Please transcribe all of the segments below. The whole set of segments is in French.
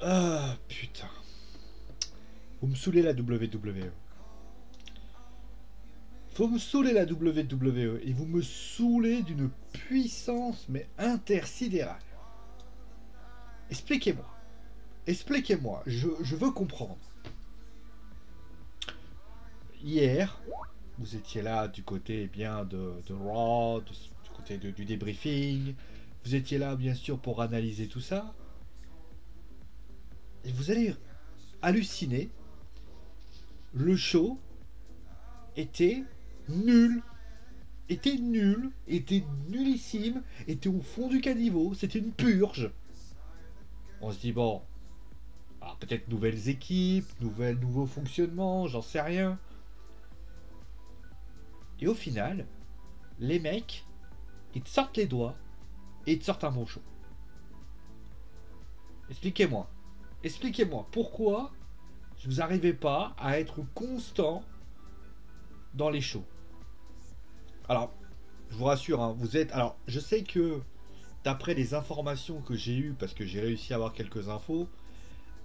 Ah, putain. Vous me saoulez la WWE. Faut me saouler la WWE. Et vous me saoulez d'une puissance, mais intersidérale. Expliquez-moi. Expliquez-moi. Je veux comprendre. Hier, vous étiez là du côté bien de Raw, du côté du débriefing. Vous étiez là, bien sûr, pour analyser tout ça. Et vous allez halluciner. Le show était nul. Était nullissime, était au fond du caniveau, c'était une purge. On se dit, bon, alors peut-être nouvelles équipes, nouveaux fonctionnements, j'en sais rien. Et au final, les mecs, ils te sortent les doigts et ils te sortent un bon show. Expliquez-moi. Expliquez-moi pourquoi vous n'arrivez pas à être constant dans les shows. Alors, je vous rassure, hein, vous êtes. Alors, je sais que d'après les informations que j'ai eues, parce que j'ai réussi à avoir quelques infos,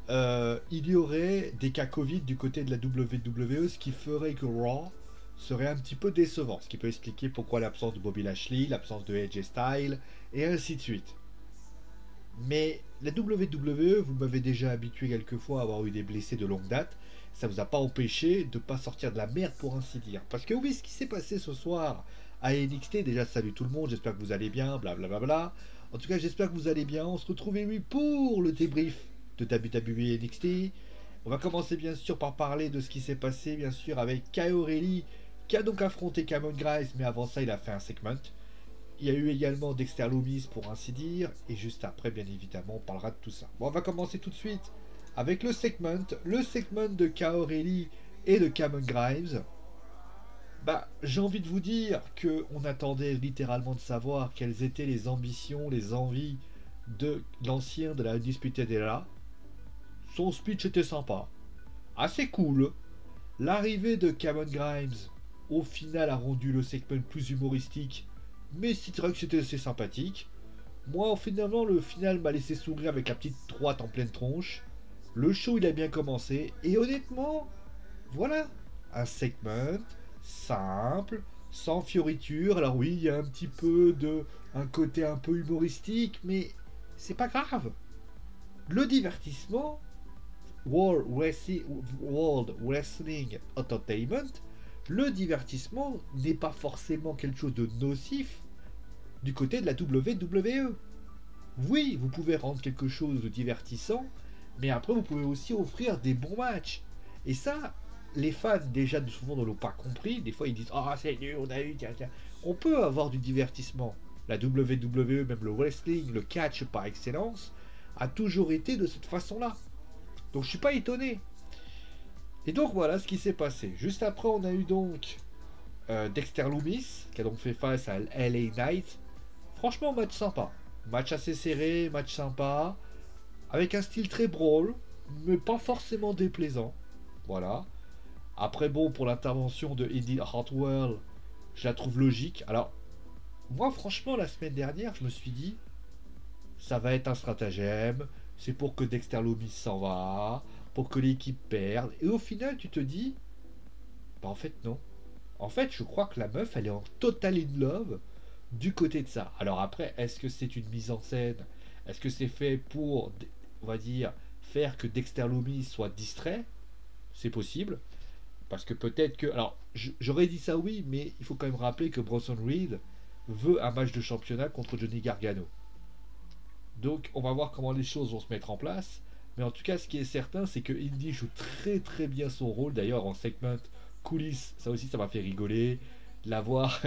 il y aurait des cas Covid du côté de la WWE, ce qui ferait que Raw serait un petit peu décevant. Ce qui peut expliquer pourquoi l'absence de Bobby Lashley, l'absence de AJ Styles, et ainsi de suite. Mais la WWE, vous m'avez déjà habitué quelquefois à avoir eu des blessés de longue date. Ça vous a pas empêché de pas sortir de la merde pour ainsi dire. Parce que oui, ce qui s'est passé ce soir à NXT, déjà salut tout le monde, j'espère que vous allez bien, blablabla. Bla bla bla. En tout cas, j'espère que vous allez bien. On se retrouve oui pour le débrief de WWE NXT. On va commencer bien sûr par parler de ce qui s'est passé bien sûr avec Kyle O'Reilly qui a donc affronté Cameron Grimes, mais avant ça il a fait un segment. Il y a eu également Dexter Lumis pour ainsi dire, et juste après, bien évidemment, on parlera de tout ça. Bon, on va commencer tout de suite avec le segment de Kaorelli et de Cameron Grimes. Bah, j'ai envie de vous dire que on attendait littéralement de savoir quelles étaient les ambitions, les envies de l'ancien de la Undisputed Era. Son speech était sympa, assez cool. L'arrivée de Cameron Grimes, au final, a rendu le segment plus humoristique, mais c'est vrai que c'était assez sympathique. Moi, finalement, le final m'a laissé sourire avec la petite droite en pleine tronche. Le show, il a bien commencé, et honnêtement, voilà, un segment simple, sans fioriture. Alors oui, il y a un petit peu de un côté un peu humoristique, mais c'est pas grave. Le divertissement, World Wrestling Entertainment, le divertissement n'est pas forcément quelque chose de nocif du côté de la WWE. Oui, vous pouvez rendre quelque chose de divertissant, mais après vous pouvez aussi offrir des bons matchs. Et ça, les fans déjà souvent ne l'ont pas compris. Des fois ils disent ah c'est nul, on a eu tiens, tiens. On peut avoir du divertissement. La WWE, même le wrestling, le catch par excellence, a toujours été de cette façon-là. Donc je suis pas étonné. Et donc voilà ce qui s'est passé. Juste après, on a eu donc Dexter Lumis, qui a donc fait face à LA Knight. Franchement, match sympa. Match assez serré, match sympa. Avec un style très brawl, mais pas forcément déplaisant. Voilà. Après, bon, pour l'intervention de Eddie Hartwell, je la trouve logique. Alors, moi, franchement, la semaine dernière, je me suis dit, ça va être un stratagème. C'est pour que Dexter Lumis s'en va, pour que l'équipe perde. Et au final, tu te dis, bah en fait, non. En fait, je crois que la meuf, elle est en total in love du côté de ça. Alors après, est-ce que c'est une mise en scène? Est-ce que c'est fait pour, on va dire, faire que Dexter Lumis soit distrait? C'est possible. Parce que peut-être que... Alors, j'aurais dit ça oui, mais il faut quand même rappeler que Bronson Reed veut un match de championnat contre Johnny Gargano. Donc, on va voir comment les choses vont se mettre en place. Mais en tout cas, ce qui est certain, c'est que Indy joue très très bien son rôle. D'ailleurs, en segment coulisses, ça aussi, ça m'a fait rigoler. La voir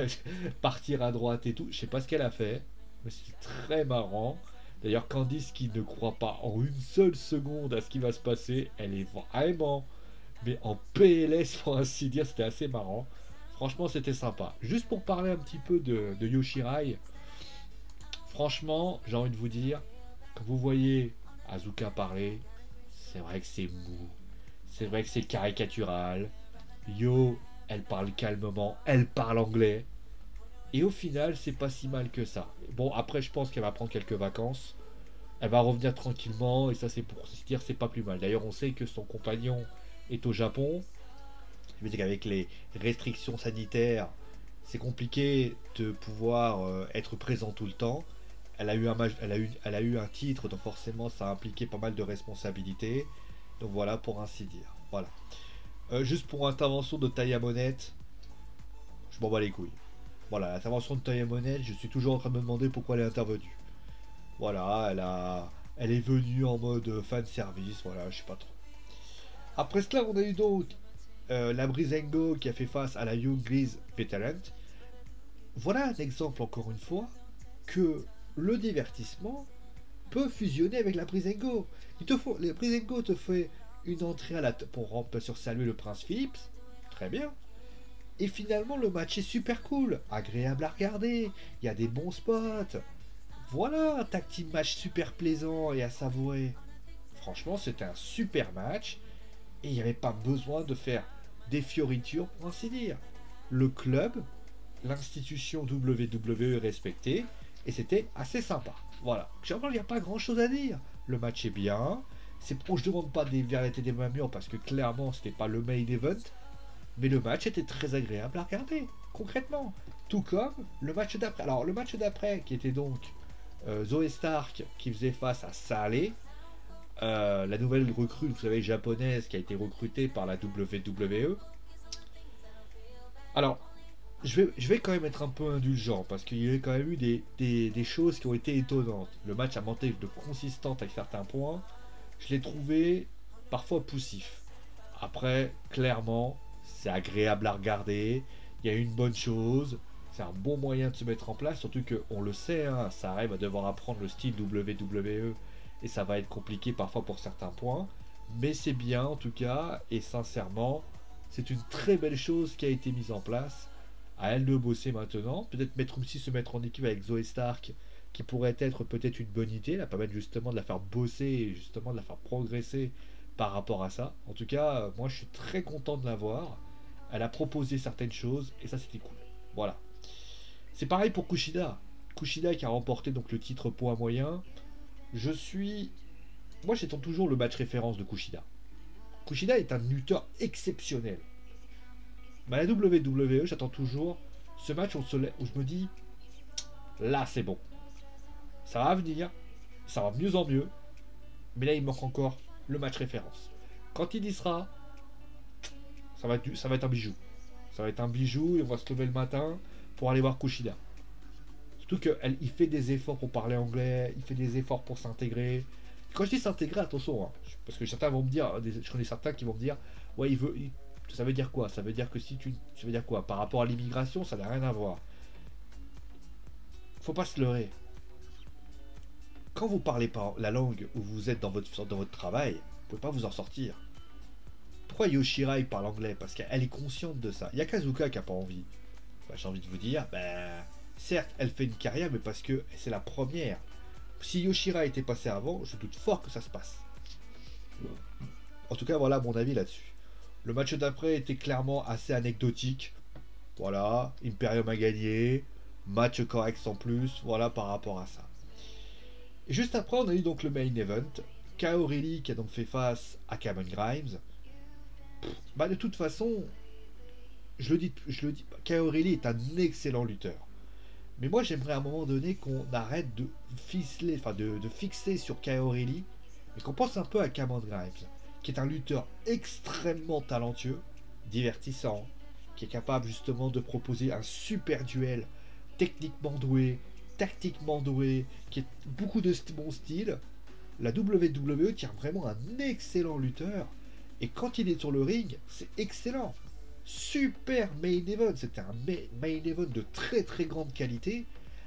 partir à droite et tout. Je sais pas ce qu'elle a fait, mais c'est très marrant. D'ailleurs, Candice qui ne croit pas en une seule seconde à ce qui va se passer, elle est vraiment, mais en PLS pour ainsi dire, c'était assez marrant. Franchement, c'était sympa. Juste pour parler un petit peu de Yoshirai, franchement, j'ai envie de vous dire, quand vous voyez Azuka parler, c'est vrai que c'est mou. C'est vrai que c'est caricatural. Yo, elle parle calmement, elle parle anglais. Et au final, c'est pas si mal que ça. Bon, après, je pense qu'elle va prendre quelques vacances. Elle va revenir tranquillement et ça c'est pour se dire c'est pas plus mal. D'ailleurs on sait que son compagnon est au Japon. Je veux dire qu'avec les restrictions sanitaires, c'est compliqué de pouvoir être présent tout le temps. Elle a eu un match, elle a eu un titre, donc forcément ça a impliqué pas mal de responsabilités. Donc voilà pour ainsi dire. Voilà. Juste pour intervention de Taya Monette, je m'en bats les couilles. Voilà, l'intervention de Taya Monette, je suis toujours en train de me demander pourquoi elle est intervenue. Voilà, elle est venue en mode fan service, voilà, je sais pas trop. Après cela, on a eu donc la Breezango qui a fait face à la Young Grease Veteran. Voilà un exemple encore une fois que le divertissement peut fusionner avec la Breezango. La Breezango te fait une entrée pour sur saluer le prince Philippe, très bien. Et finalement le match est super cool, agréable à regarder, il y a des bons spots. Voilà un tag team match super plaisant et à savourer. Franchement, c'était un super match et il n'y avait pas besoin de faire des fioritures pour ainsi dire. Le club, l'institution WWE est respectée et c'était assez sympa. Voilà. Généralement, il n'y a pas grand chose à dire. Le match est bien. Je ne demande pas des vérités des mamures parce que clairement, c'était pas le main event. Mais le match était très agréable à regarder, concrètement. Tout comme le match d'après. Alors, le match d'après, qui était donc Zoe Stark qui faisait face à Saleh, la nouvelle recrue, vous savez, japonaise qui a été recrutée par la WWE. Alors, je vais quand même être un peu indulgent parce qu'il y a quand même eu des choses qui ont été étonnantes. Le match a manqué de consistance avec certains points. Je l'ai trouvé parfois poussif. Après, clairement, c'est agréable à regarder. Il y a une bonne chose. C'est un bon moyen de se mettre en place. Surtout qu'on le sait, hein, ça arrive à devoir apprendre le style WWE. Et ça va être compliqué parfois pour certains points. Mais c'est bien en tout cas. Et sincèrement, c'est une très belle chose qui a été mise en place. À elle de bosser maintenant. Peut-être aussi se mettre en équipe avec Zoe Stark. Qui pourrait être peut-être une bonne idée. Là, permettre justement de la faire bosser. Et justement de la faire progresser par rapport à ça. En tout cas, moi je suis très content de la voir. Elle a proposé certaines choses. Et ça c'était cool. Voilà. C'est pareil pour Kushida. Kushida qui a remporté donc le titre poids moyen. Moi j'attends toujours le match référence de Kushida. Kushida est un lutteur exceptionnel. Mais à la WWE, j'attends toujours ce match où je me dis, là c'est bon. Ça va venir, ça va mieux en mieux. Mais là il manque encore le match référence. Quand il y sera, ça va être un bijou. Ça va être un bijou et on va se lever le matin pour aller voir Kushida. Surtout qu'il fait des efforts pour parler anglais, il fait des efforts pour s'intégrer. Quand je dis s'intégrer, attention, hein, parce que certains vont me dire, je connais certains qui vont me dire, ouais, ça veut dire quoi? Ça veut dire que ça veut dire quoi? Par rapport à l'immigration, ça n'a rien à voir. Faut pas se leurrer. Quand vous parlez pas la langue où vous êtes dans votre travail, vous pouvez pas vous en sortir. Pourquoi Yoshirai parle anglais? Parce qu'elle est consciente de ça. Il y a Kazuka qui a pas envie. Bah, j'ai envie de vous dire, certes, elle fait une carrière, mais parce que c'est la première. Si Yoshira était passé avant, je doute fort que ça se passe. En tout cas, voilà mon avis là-dessus. Le match d'après était clairement assez anecdotique. Voilà, Imperium a gagné, match correct sans plus, voilà par rapport à ça. Et juste après, on a eu donc le main event, Kaori qui a donc fait face à Cameron Grimes. De toute façon, je le dis, Kaori est un excellent lutteur. Mais moi, j'aimerais à un moment donné qu'on arrête de ficeler, de fixer sur Kaori, mais qu'on pense un peu à Cameron Grimes, qui est un lutteur extrêmement talentueux, divertissant, qui est capable justement de proposer un super duel, techniquement doué, tactiquement doué, qui est beaucoup de bon style. La WWE tient vraiment un excellent lutteur, et quand il est sur le ring, c'est excellent. Super main event, c'était un main event de très très grande qualité,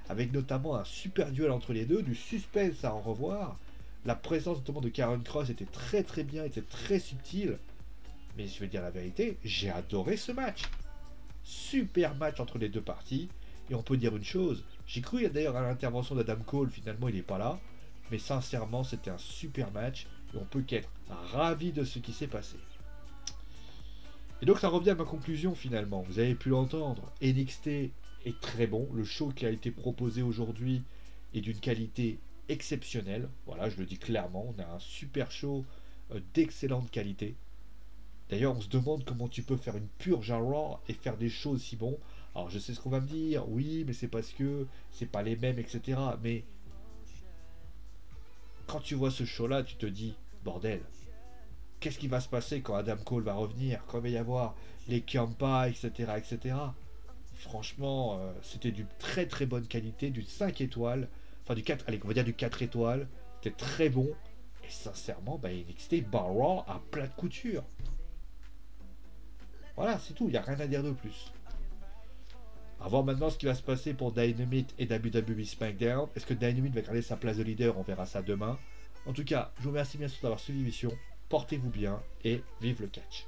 avec notamment un super duel entre les deux, du suspense à en revoir. La présence notamment de Karen Cross était très très bien, était très subtile. Mais je vais dire la vérité, j'ai adoré ce match. Super match entre les deux parties. Et on peut dire une chose, j'ai cru d'ailleurs à l'intervention d'Adam Cole, finalement il n'est pas là. Mais sincèrement, c'était un super match. Et on peut qu'être ravi de ce qui s'est passé. Et donc ça revient à ma conclusion finalement. Vous avez pu l'entendre, NXT est très bon. Le show qui a été proposé aujourd'hui est d'une qualité exceptionnel. Voilà, je le dis clairement, on a un super show d'excellente qualité. D'ailleurs, on se demande comment tu peux faire une purge à Raw et faire des shows si bons. Alors, je sais ce qu'on va me dire, oui, mais c'est parce que c'est pas les mêmes, etc. Mais quand tu vois ce show-là, tu te dis, bordel, qu'est-ce qui va se passer quand Adam Cole va revenir, quand il va y avoir les Ciampa, etc., etc. Franchement, c'était du très très bonne qualité, du 5 étoiles, enfin du 4, allez, on va dire du 4 étoiles. C'était très bon. Et sincèrement, bah, NXT bat Raw à plat de couture. Voilà, c'est tout, il n'y a rien à dire de plus. À voir maintenant ce qui va se passer pour Dynamite et WWE SmackDown. Est-ce que Dynamite va garder sa place de leader? On verra ça demain. En tout cas, je vous remercie bien sûr d'avoir suivi l'émission. Portez-vous bien et vive le catch.